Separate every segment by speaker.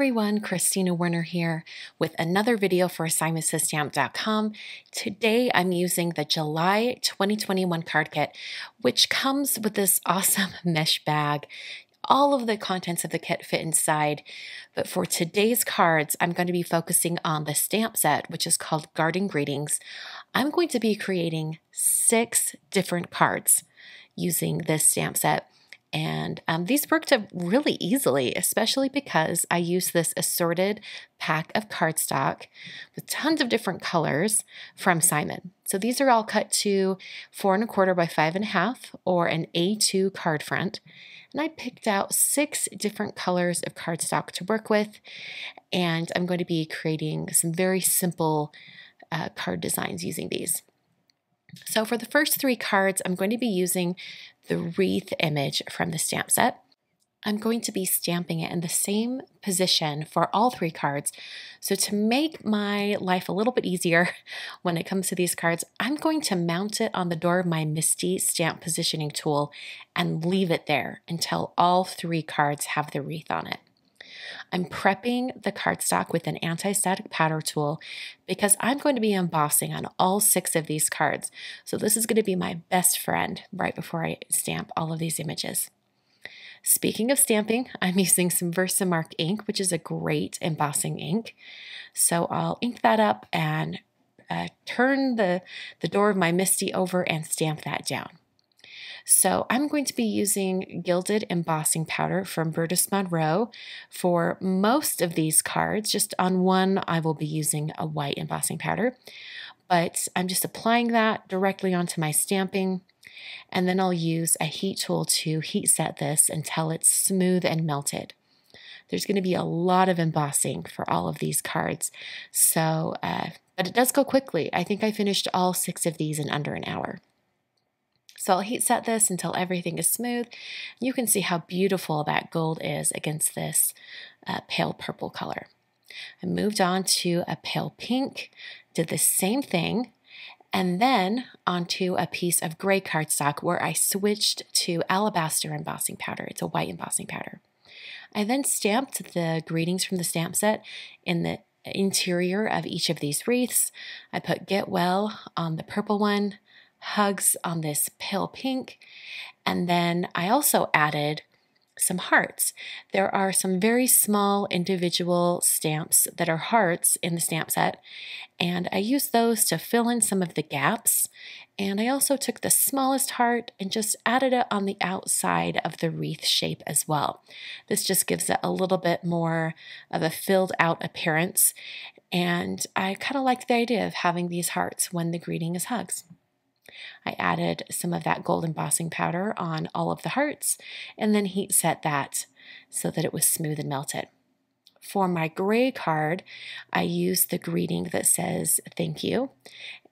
Speaker 1: everyone, Kristina Werner here with another video for AssignmentsToStamp.com. Today I'm using the July 2021 card kit, which comes with this awesome mesh bag. All of the contents of the kit fit inside, but for today's cards, I'm going to be focusing on the stamp set, which is called Garden Greetings. I'm going to be creating 6 different cards using this stamp set. And these worked up really easily, especially because I used this assorted pack of cardstock with tons of different colors from Simon. So these are all cut to 4 1/4 by 5 1/2 or an A2 card front. And I picked out 6 different colors of cardstock to work with. And I'm going to be creating some very simple card designs using these. So for the first 3 cards, I'm going to be using the wreath image from the stamp set. I'm going to be stamping it in the same position for all 3 cards. So to make my life a little bit easier when it comes to these cards, I'm going to mount it on the door of my MISTI stamp positioning tool and leave it there until all 3 cards have the wreath on it. I'm prepping the cardstock with an anti-static powder tool because I'm going to be embossing on all 6 of these cards. So this is going to be my best friend right before I stamp all of these images. Speaking of stamping, I'm using some Versamark ink, which is a great embossing ink. So I'll ink that up and turn the door of my MISTI over and stamp that down. So I'm going to be using GILDED embossing powder from Brutus Monroe for most of these cards. Just on one, I will be using a white embossing powder, but I'm just applying that directly onto my stamping, and then I'll use a heat tool to heat set this until it's smooth and melted. There's going to be a lot of embossing for all of these cards, so but it does go quickly. I think I finished all 6 of these in under an hour. So I'll heat set this until everything is smooth. You can see how beautiful that gold is against this pale purple color. I moved on to a pale pink, did the same thing, and then onto a piece of gray cardstock where I switched to alabaster embossing powder. It's a white embossing powder. I then stamped the greetings from the stamp set in the interior of each of these wreaths. I put Get Well on the purple one, Hugs on this pale pink, and then I also added some hearts. There are some very small individual stamps that are hearts in the stamp set, and I used those to fill in some of the gaps. And I also took the smallest heart and just added it on the outside of the wreath shape as well. This just gives it a little bit more of a filled out appearance, and I kind of like the idea of having these hearts when the greeting is hugs. I added some of that gold embossing powder on all of the hearts and then heat set that so that it was smooth and melted. For my gray card, I used the greeting that says thank you,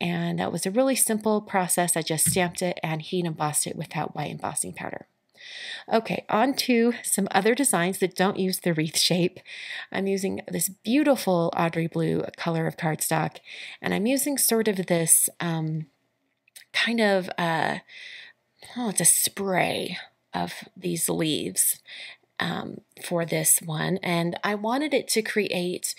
Speaker 1: and that was a really simple process. I just stamped it and heat embossed it with that white embossing powder. Okay, on to some other designs that don't use the wreath shape. I'm using this beautiful Audrey blue color of cardstock, and I'm using sort of this kind of, it's a spray of these leaves for this one. And I wanted it to create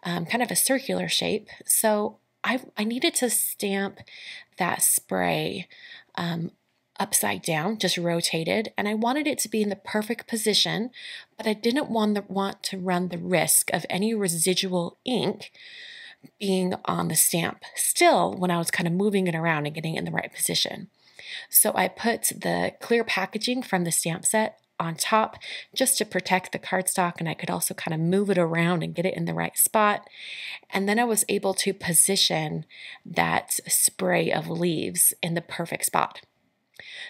Speaker 1: kind of a circular shape. So I needed to stamp that spray upside down, just rotated. And I wanted it to be in the perfect position, but I didn't want to run the risk of any residual ink being on the stamp still when I was kind of moving it around and getting it in the right position. So I put the clear packaging from the stamp set on top just to protect the cardstock, and I could also kind of move it around and get it in the right spot. And then I was able to position that spray of leaves in the perfect spot.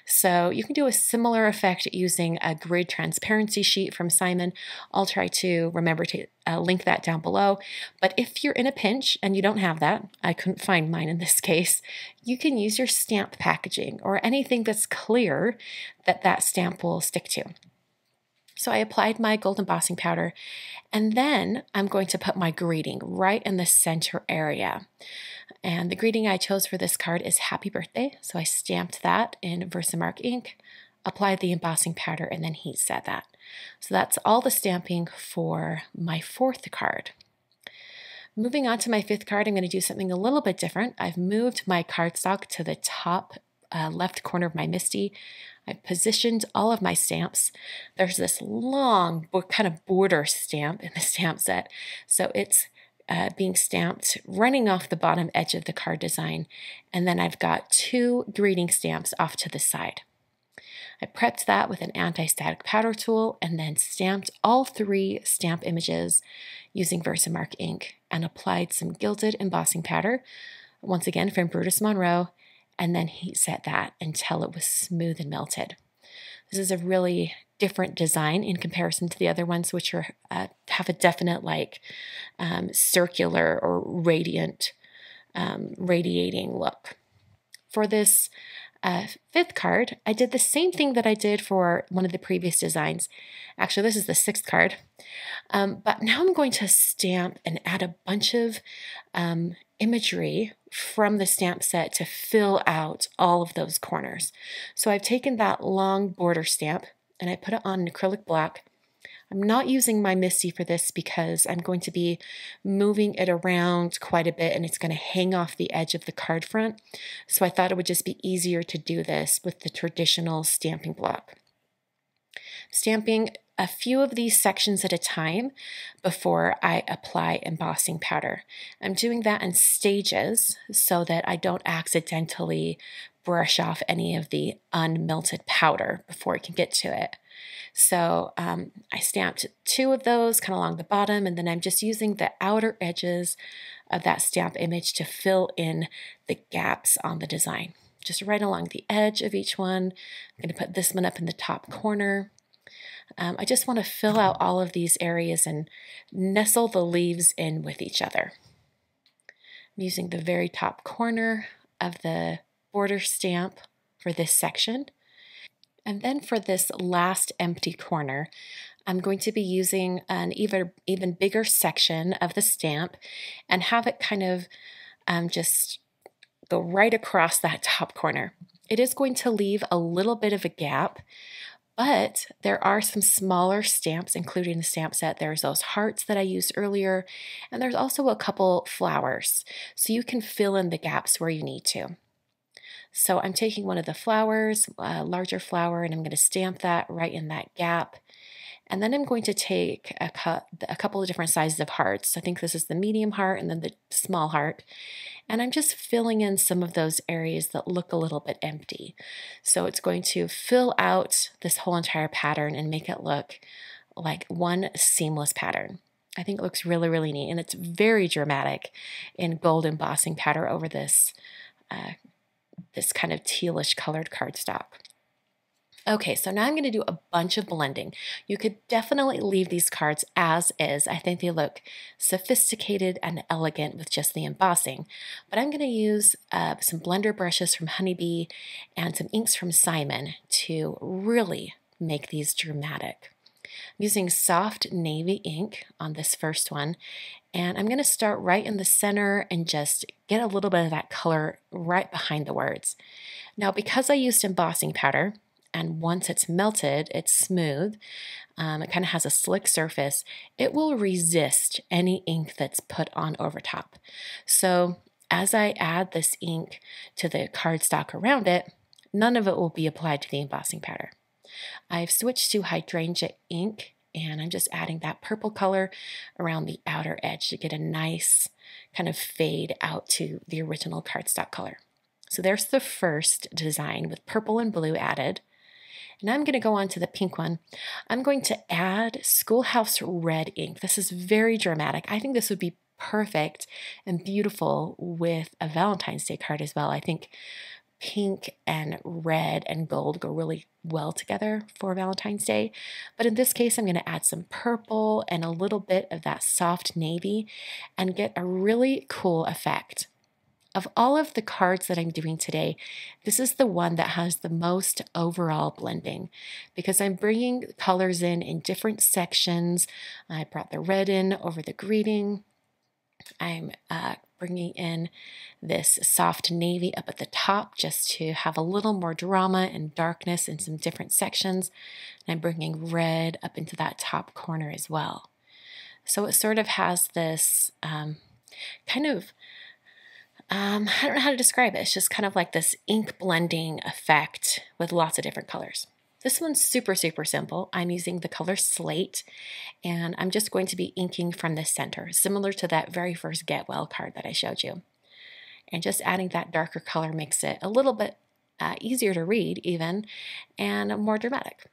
Speaker 1: So you can do a similar effect using a grid transparency sheet from Simon. I'll try to remember to link that down below. But if you're in a pinch and you don't have that, I couldn't find mine in this case, you can use your stamp packaging or anything that's clear that stamp will stick to. So I applied my gold embossing powder, and then I'm going to put my greeting right in the center area. And the greeting I chose for this card is Happy Birthday. So I stamped that in Versamark ink apply the embossing powder, and then heat set that. So that's all the stamping for my 4th card. Moving on to my 5th card, I'm going to do something a little bit different. I've moved my cardstock to the top left corner of my MISTI. I've positioned all of my stamps. There's this long kind of border stamp in the stamp set. So it's being stamped running off the bottom edge of the card design. And then I've got 2 greeting stamps off to the side. I prepped that with an anti-static powder tool and then stamped all 3 stamp images using Versamark ink and applied some gilded embossing powder, once again from Brutus Monroe, and then heat set that until it was smooth and melted. This is a really different design in comparison to the other ones, which are have a definite circular or radiant, radiating look. For this 5th card, I did the same thing that I did for one of the previous designs. Actually, this is the 6th card. But now I'm going to stamp and add a bunch of imagery from the stamp set to fill out all of those corners. So I've taken that long border stamp and I put it on an acrylic block. I'm not using my MISTI for this because I'm going to be moving it around quite a bit and it's going to hang off the edge of the card front. So I thought it would just be easier to do this with the traditional stamping block. Stamping a few of these sections at a time before I apply embossing powder. I'm doing that in stages so that I don't accidentally brush off any of the unmelted powder before I can get to it. So I stamped 2 of those kind of along the bottom, and then I'm just using the outer edges of that stamp image to fill in the gaps on the design. Just right along the edge of each one. I'm going to put this one up in the top corner. I just want to fill out all of these areas and nestle the leaves in with each other. I'm using the very top corner of the border stamp for this section. And then for this last empty corner, I'm going to be using an even bigger section of the stamp and have it kind of just go right across that top corner. It is going to leave a little bit of a gap, but there are some smaller stamps included in the stamp set. There's those hearts that I used earlier, and there's also a couple flowers, so you can fill in the gaps where you need to. So I'm taking one of the flowers, a larger flower, and I'm going to stamp that right in that gap. And then I'm going to take a couple of different sizes of hearts. I think this is the medium heart and then the small heart. And I'm just filling in some of those areas that look a little bit empty. So it's going to fill out this whole entire pattern and make it look like one seamless pattern. I think it looks really, really neat. And it's very dramatic in gold embossing powder over this this kind of tealish colored cardstock. Okay, so now I'm going to do a bunch of blending. You could definitely leave these cards as is. I think they look sophisticated and elegant with just the embossing. But I'm going to use some blender brushes from Honeybee and some inks from Simon to really make these dramatic. I'm using soft navy ink on this first one, and I'm going to start right in the center and just get a little bit of that color right behind the words. Now, because I used embossing powder, and once it's melted, it's smooth, it kind of has a slick surface, it will resist any ink that's put on over top. So as I add this ink to the cardstock around it, none of it will be applied to the embossing powder. I've switched to hydrangea ink, and I'm just adding that purple color around the outer edge to get a nice kind of fade out to the original cardstock color. So there's the first design with purple and blue added. Now I'm going to go on to the pink one. I'm going to add Schoolhouse Red ink. This is very dramatic. I think this would be perfect and beautiful with a Valentine's Day card as well. I think pink and red and gold go really well together for Valentine's Day. But in this case, I'm going to add some purple and a little bit of that soft navy and get a really cool effect. Of all of the cards that I'm doing today, this is the one that has the most overall blending because I'm bringing colors in different sections. I brought the red in over the greeting. I'm bringing in this soft navy up at the top just to have a little more drama and darkness in some different sections. And I'm bringing red up into that top corner as well. So it sort of has this kind of, I don't know how to describe it. It's just kind of like this ink blending effect with lots of different colors. This one's super, super simple. I'm using the color Slate, and I'm just going to be inking from the center, similar to that very first Get Well card that I showed you. And just adding that darker color makes it a little bit easier to read even, and more dramatic.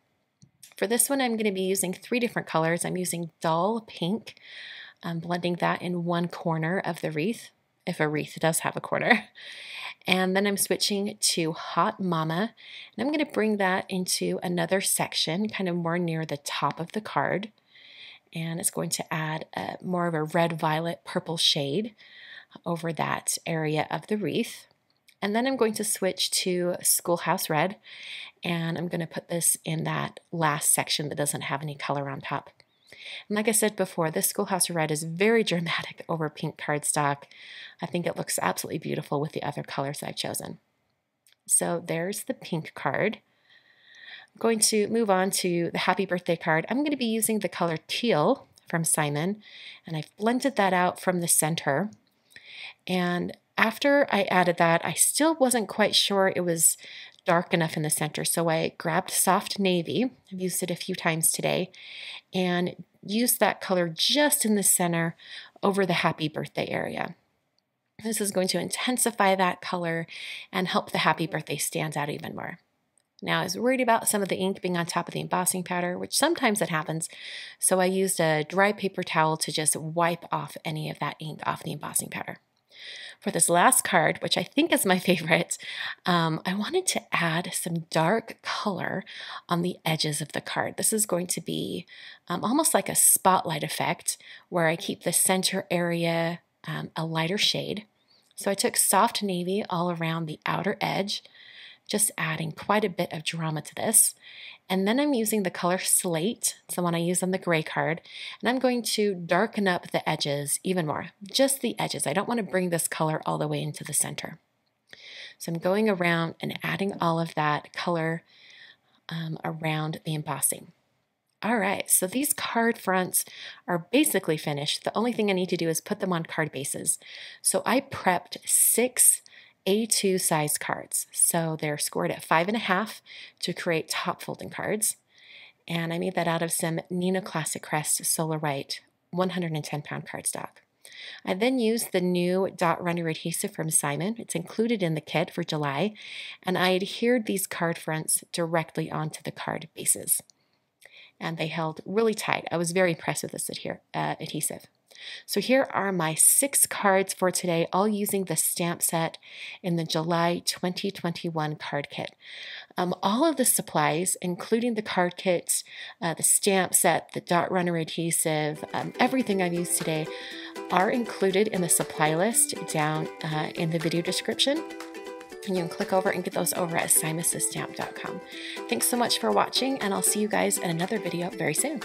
Speaker 1: For this one, I'm going to be using 3 different colors. I'm using dull pink. I'm blending that in one corner of the wreath, if a wreath does have a corner. And then I'm switching to Hot Mama, and I'm going to bring that into another section, kind of more near the top of the card. And it's going to add more of a red, violet, purple shade over that area of the wreath. And then I'm going to switch to Schoolhouse Red, and I'm going to put this in that last section that doesn't have any color on top. And like I said before, this Schoolhouse Red is very dramatic over pink cardstock. I think it looks absolutely beautiful with the other colors I've chosen. So there's the pink card. I'm going to move on to the Happy Birthday card. I'm going to be using the color Teal from Simon, and I've blended that out from the center. And after I added that, I still wasn't quite sure it was dark enough in the center, so I grabbed Soft Navy, I've used it a few times today, and used that color just in the center over the Happy Birthday area. This is going to intensify that color and help the Happy Birthday stand out even more. Now, I was worried about some of the ink being on top of the embossing powder, which sometimes it happens, so I used a dry paper towel to just wipe off any of that ink off the embossing powder. For this last card, which I think is my favorite, I wanted to add some dark color on the edges of the card. This is going to be almost like a spotlight effect where I keep the center area a lighter shade. So I took Soft Navy all around the outer edge, just adding quite a bit of drama to this. And then I'm using the color Slate, it's the one I used on the gray card, and I'm going to darken up the edges even more, just the edges. I don't want to bring this color all the way into the center. So I'm going around and adding all of that color around the embossing. All right, so these card fronts are basically finished. The only thing I need to do is put them on card bases. So I prepped 6 A2 size cards. So they're scored at 5.5 to create top folding cards. And I made that out of some Neenah Classic Crest Solarite 110-pound cardstock. I then used the new dot runner adhesive from Simon. It's included in the kit for July. And I adhered these card fronts directly onto the card bases. And they held really tight. I was very impressed with this adhesive. So here are my 6 cards for today, all using the stamp set in the July 2021 card kit. All of the supplies, including the card kit, the stamp set, the dot runner adhesive, everything I've used today are included in the supply list down in the video description. And you can click over and get those over at simonsystamp.com. Thanks so much for watching, and I'll see you guys in another video very soon.